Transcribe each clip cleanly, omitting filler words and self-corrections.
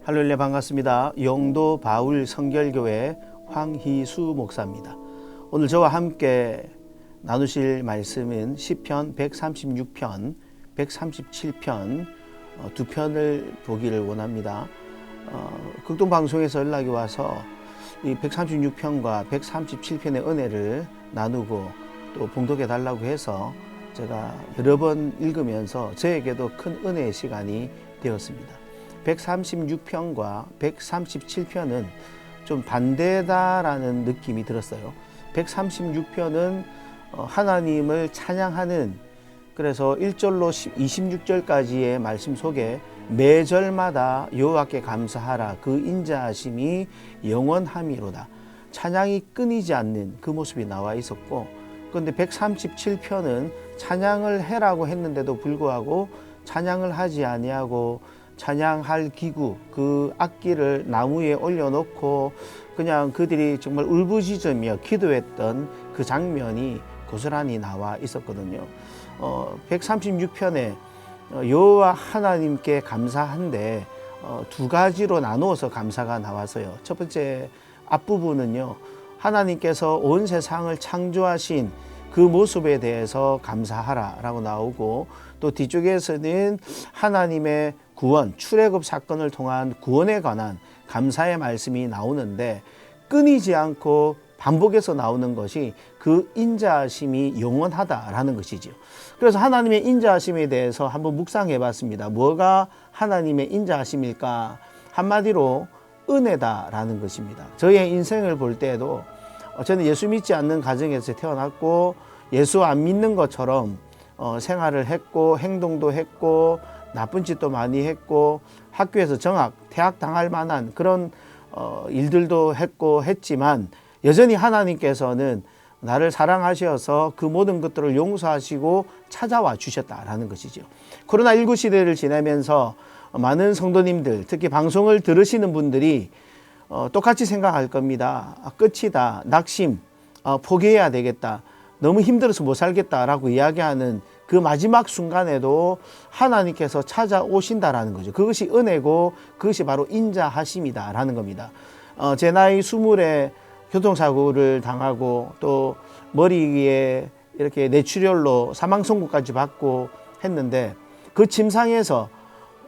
할렐루야, 반갑습니다. 영도 바울 성결교회 황희수 목사입니다. 오늘 저와 함께 나누실 말씀은 시편 136편, 137편 두 편을 보기를 원합니다. 극동방송에서 연락이 와서 이 136편과 137편의 은혜를 나누고 또 봉독해 달라고 해서 제가 여러 번 읽으면서 저에게도 큰 은혜의 시간이 되었습니다. 136편과 137편은 좀 반대다라는 느낌이 들었어요. 136편은 하나님을 찬양하는, 그래서 1절로 26절까지의 말씀 속에 매절마다 여호와께 감사하라, 그 인자하심이 영원함이로다, 찬양이 끊이지 않는 그 모습이 나와 있었고, 그런데 137편은 찬양을 해라고 했는데도 불구하고 찬양을 하지 아니하고 찬양할 기구, 그 악기를 나무에 올려놓고 그냥 그들이 정말 울부짖으며 기도했던 그 장면이 고스란히 나와 있었거든요. 136편에 여호와 하나님께 감사한데 두 가지로 나누어서 감사가 나와서요. 첫 번째 앞부분은요, 하나님께서 온 세상을 창조하신 그 모습에 대해서 감사하라 라고 나오고, 또 뒤쪽에서는 하나님의 구원, 출애굽 사건을 통한 구원에 관한 감사의 말씀이 나오는데, 끊이지 않고 반복해서 나오는 것이 그 인자하심이 영원하다라는 것이죠. 그래서 하나님의 인자하심에 대해서 한번 묵상해 봤습니다. 뭐가 하나님의 인자하심일까? 한마디로 은혜다라는 것입니다. 저의 인생을 볼 때에도 저는 예수 믿지 않는 가정에서 태어났고 예수 안 믿는 것처럼 생활을 했고 행동도 했고 나쁜 짓도 많이 했고 학교에서 정학, 퇴학 당할 만한 그런 일들도 했고 했지만, 여전히 하나님께서는 나를 사랑하셔서 그 모든 것들을 용서하시고 찾아와 주셨다라는 것이죠. 코로나19 시대를 지내면서 많은 성도님들, 특히 방송을 들으시는 분들이 똑같이 생각할 겁니다. 끝이다, 낙심, 포기해야 되겠다, 너무 힘들어서 못 살겠다라고 이야기하는 그 마지막 순간에도 하나님께서 찾아오신다라는 거죠. 그것이 은혜고 그것이 바로 인자하심이다라는 겁니다. 제 나이 20에 교통사고를 당하고 또 머리에 이렇게 뇌출혈로 사망 선고까지 받고 했는데, 그 침상에서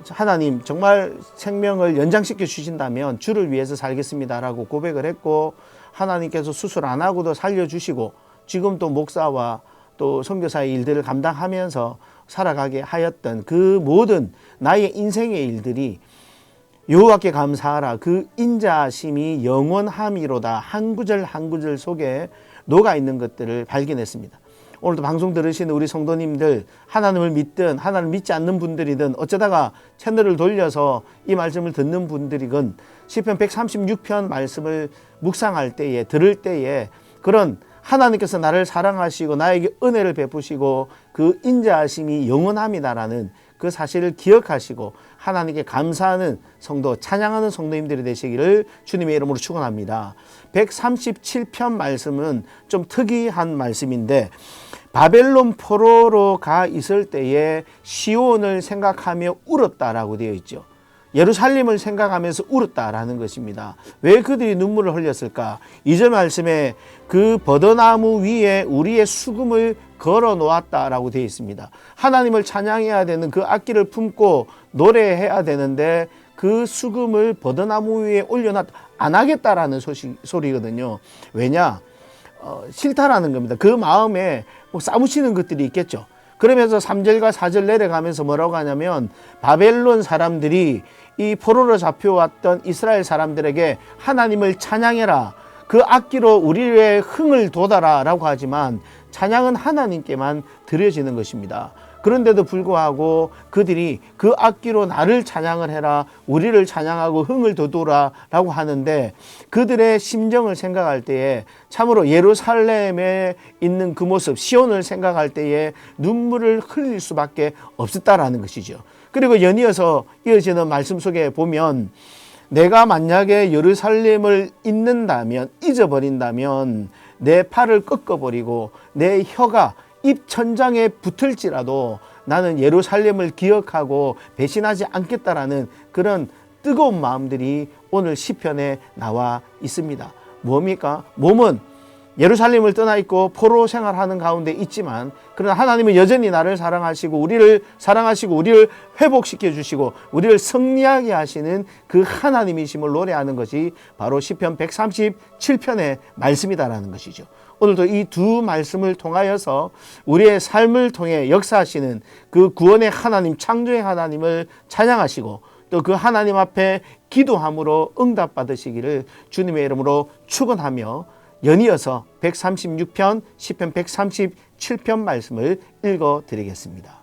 하나님 정말 생명을 연장시켜 주신다면 주를 위해서 살겠습니다라고 고백을 했고, 하나님께서 수술 안 하고도 살려주시고 지금 또 목사와 또 선교사의 일들을 감당하면서 살아가게 하였던 그 모든 나의 인생의 일들이 여호와께 감사하라, 그 인자하심이 영원함이로다, 한 구절 한 구절 속에 녹아 있는 것들을 발견했습니다. 오늘도 방송 들으시는 우리 성도님들, 하나님을 믿든 하나님을 믿지 않는 분들이든 어쩌다가 채널을 돌려서 이 말씀을 듣는 분들이건 시편 136편 말씀을 묵상할 때에, 들을 때에 그런 하나님께서 나를 사랑하시고 나에게 은혜를 베푸시고 그 인자하심이 영원함이다라는 그 사실을 기억하시고 하나님께 감사하는 성도, 찬양하는 성도님들이 되시기를 주님의 이름으로 축원합니다. 137편 말씀은 좀 특이한 말씀인데, 바벨론 포로로 가 있을 때에 시온을 생각하며 울었다라고 되어 있죠. 예루살렘을 생각하면서 울었다라는 것입니다. 왜 그들이 눈물을 흘렸을까? 2절 말씀에 그 버드나무 위에 우리의 수금을 걸어 놓았다라고 되어 있습니다. 하나님을 찬양해야 되는 그 악기를 품고 노래해야 되는데 그 수금을 버드나무 위에 올려놨다, 안 하겠다라는 소리거든요. 왜냐? 싫다라는 겁니다. 그 마음에 뭐 싸우치는 것들이 있겠죠. 그러면서 3절과 4절 내려가면서 뭐라고 하냐면, 바벨론 사람들이 이 포로로 잡혀왔던 이스라엘 사람들에게 하나님을 찬양해라, 그 악기로 우리의 흥을 돋아라 라고 하지만 찬양은 하나님께만 드려지는 것입니다. 그런데도 불구하고 그들이 그 악기로 나를 찬양을 해라, 우리를 찬양하고 흥을 돋우라 라고 하는데, 그들의 심정을 생각할 때에 참으로 예루살렘에 있는 그 모습, 시온을 생각할 때에 눈물을 흘릴 수밖에 없었다라는 것이죠. 그리고 연이어서 이어지는 말씀 속에 보면, 내가 만약에 예루살렘을 잊어버린다면 내 팔을 꺾어버리고 내 혀가 입 천장에 붙을지라도 나는 예루살렘을 기억하고 배신하지 않겠다라는 그런 뜨거운 마음들이 오늘 시편에 나와 있습니다. 뭡니까? 몸은 예루살렘을 떠나 있고 포로 생활하는 가운데 있지만, 그러나 하나님은 여전히 나를 사랑하시고 우리를 사랑하시고 우리를 회복시켜 주시고 우리를 승리하게 하시는 그 하나님이심을 노래하는 것이 바로 시편 137편의 말씀이다라는 것이죠. 오늘도 이 두 말씀을 통하여서 우리의 삶을 통해 역사하시는 그 구원의 하나님, 창조의 하나님을 찬양하시고 또 그 하나님 앞에 기도함으로 응답받으시기를 주님의 이름으로 축원하며 연이어서 136편, 시편 137편 말씀을 읽어드리겠습니다.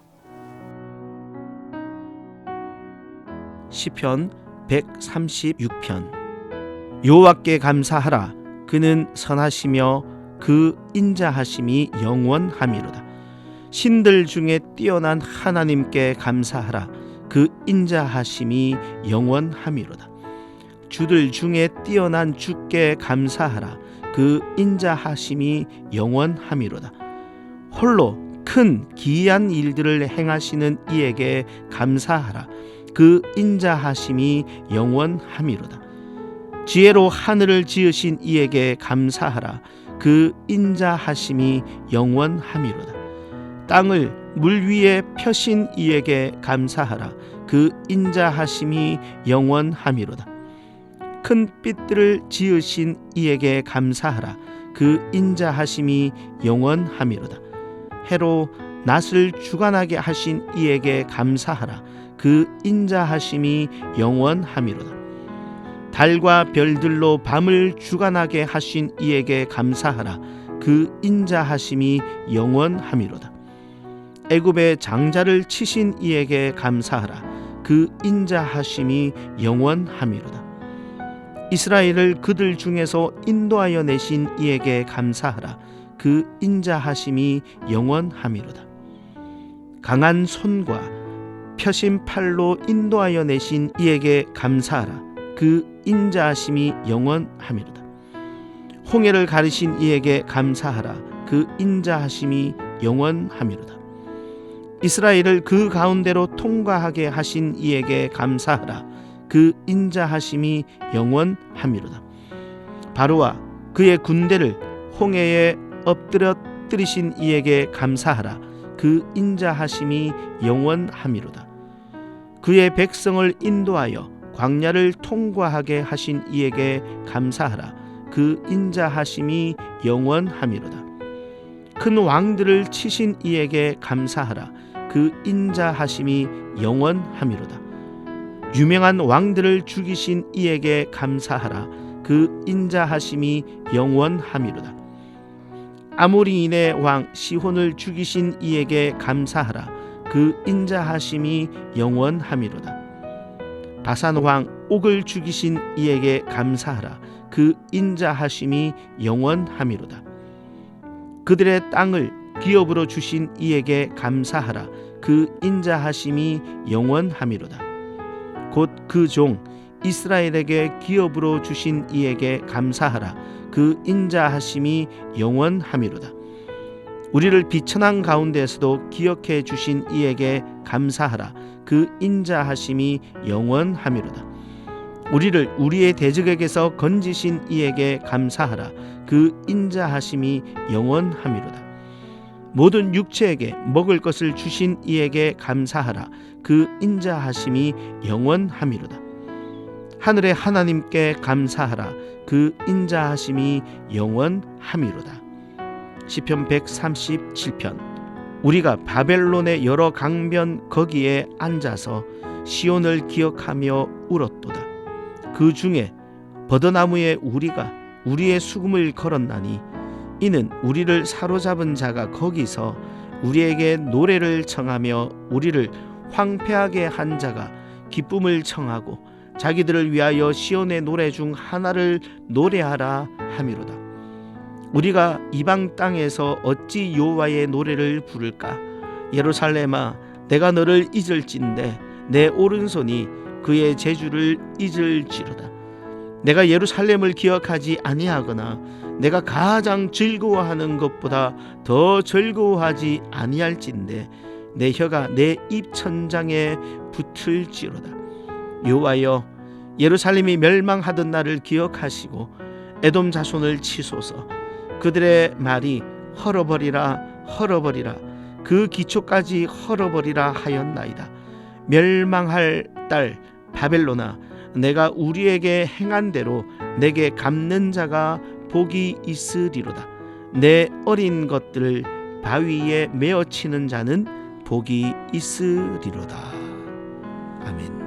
시편 136편. 여호와께 감사하라. 그는 선하시며 그 인자하심이 영원함이로다. 신들 중에 뛰어난 하나님께 감사하라. 그 인자하심이 영원함이로다. 주들 중에 뛰어난 주께 감사하라. 그 인자하심이 영원함이로다. 홀로 큰 기이한 일들을 행하시는 이에게 감사하라. 그 인자하심이 영원함이로다. 지혜로 하늘을 지으신 이에게 감사하라. 그 인자하심이 영원함이로다. 땅을 물 위에 펴신 이에게 감사하라. 그 인자하심이 영원함이로다. 큰 빛들을 지으신 이에게 감사하라. 그 인자하심이 영원함이로다. 해로 낫을 주관하게 하신 이에게 감사하라. 그 인자하심이 영원함이로다. 달과 별들로 밤을 주관하게 하신 이에게 감사하라. 그 인자하심이 영원함이로다. 애굽의 장자를 치신 이에게 감사하라. 그 인자하심이 영원함이로다. 이스라엘을 그들 중에서 인도하여 내신 이에게 감사하라. 그 인자하심이 영원함이로다. 강한 손과 펴신 팔로 인도하여 내신 이에게 감사하라. 그 인자하심이 영원함이로다. 홍해를 가르신 이에게 감사하라. 그 인자하심이 영원함이로다. 이스라엘을 그 가운데로 통과하게 하신 이에게 감사하라. 그 인자하심이 영원함이로다. 바로와 그의 군대를 홍해에 엎드려뜨리신 이에게 감사하라. 그 인자하심이 영원함이로다. 그의 백성을 인도하여 광야를 통과하게 하신 이에게 감사하라. 그 인자하심이 영원함이로다. 큰 왕들을 치신 이에게 감사하라. 그 인자하심이 영원함이로다. 유명한 왕들을 죽이신 이에게 감사하라. 그 인자하심이 영원함이로다. 아모리인의 왕 시혼을 죽이신 이에게 감사하라. 그 인자하심이 영원함이로다. 바산 왕 옥을 죽이신 이에게 감사하라. 그 인자하심이 영원함이로다. 그들의 땅을 기업으로 주신 이에게 감사하라. 그 인자하심이 영원함이로다. 곧 그 종 이스라엘에게 기업으로 주신 이에게 감사하라. 그 인자하심이 영원함이로다. 우리를 비천한 가운데에서도 기억해 주신 이에게 감사하라. 그 인자하심이 영원함이로다. 우리를 우리의 대적에게서 건지신 이에게 감사하라. 그 인자하심이 영원함이로다. 모든 육체에게 먹을 것을 주신 이에게 감사하라. 그 인자하심이 영원함이로다. 하늘의 하나님께 감사하라. 그 인자하심이 영원함이로다. 시편 137편. 우리가 바벨론의 여러 강변 거기에 앉아서 시온을 기억하며 울었도다. 그 중에 버드나무에 우리가 우리의 수금을 걸었나니 이는 우리를 사로잡은 자가 거기서 우리에게 노래를 청하며 우리를 황폐하게 한 자가 기쁨을 청하고 자기들을 위하여 시온의 노래 중 하나를 노래하라 함이로다. 우리가 이방 땅에서 어찌 여호와의 노래를 부를까? 예루살렘아, 내가 너를 잊을진대 내 오른손이 그의 제주를 잊을지로다. 내가 예루살렘을 기억하지 아니하거나 내가 가장 즐거워하는 것보다 더 즐거워하지 아니할진대 내 혀가 내 입천장에 붙을지로다. 여호와여, 예루살렘이 멸망하던 날을 기억하시고 에돔 자손을 치소서. 그들의 말이 헐어버리라 헐어버리라 그 기초까지 헐어버리라 하였나이다. 멸망할 딸 바벨론아, 내가 우리에게 행한 대로 내게 갚는 자가 복이 있으리로다. 내 어린 것들을 바위에 메어치는 자는 복이 있으리로다. 아멘.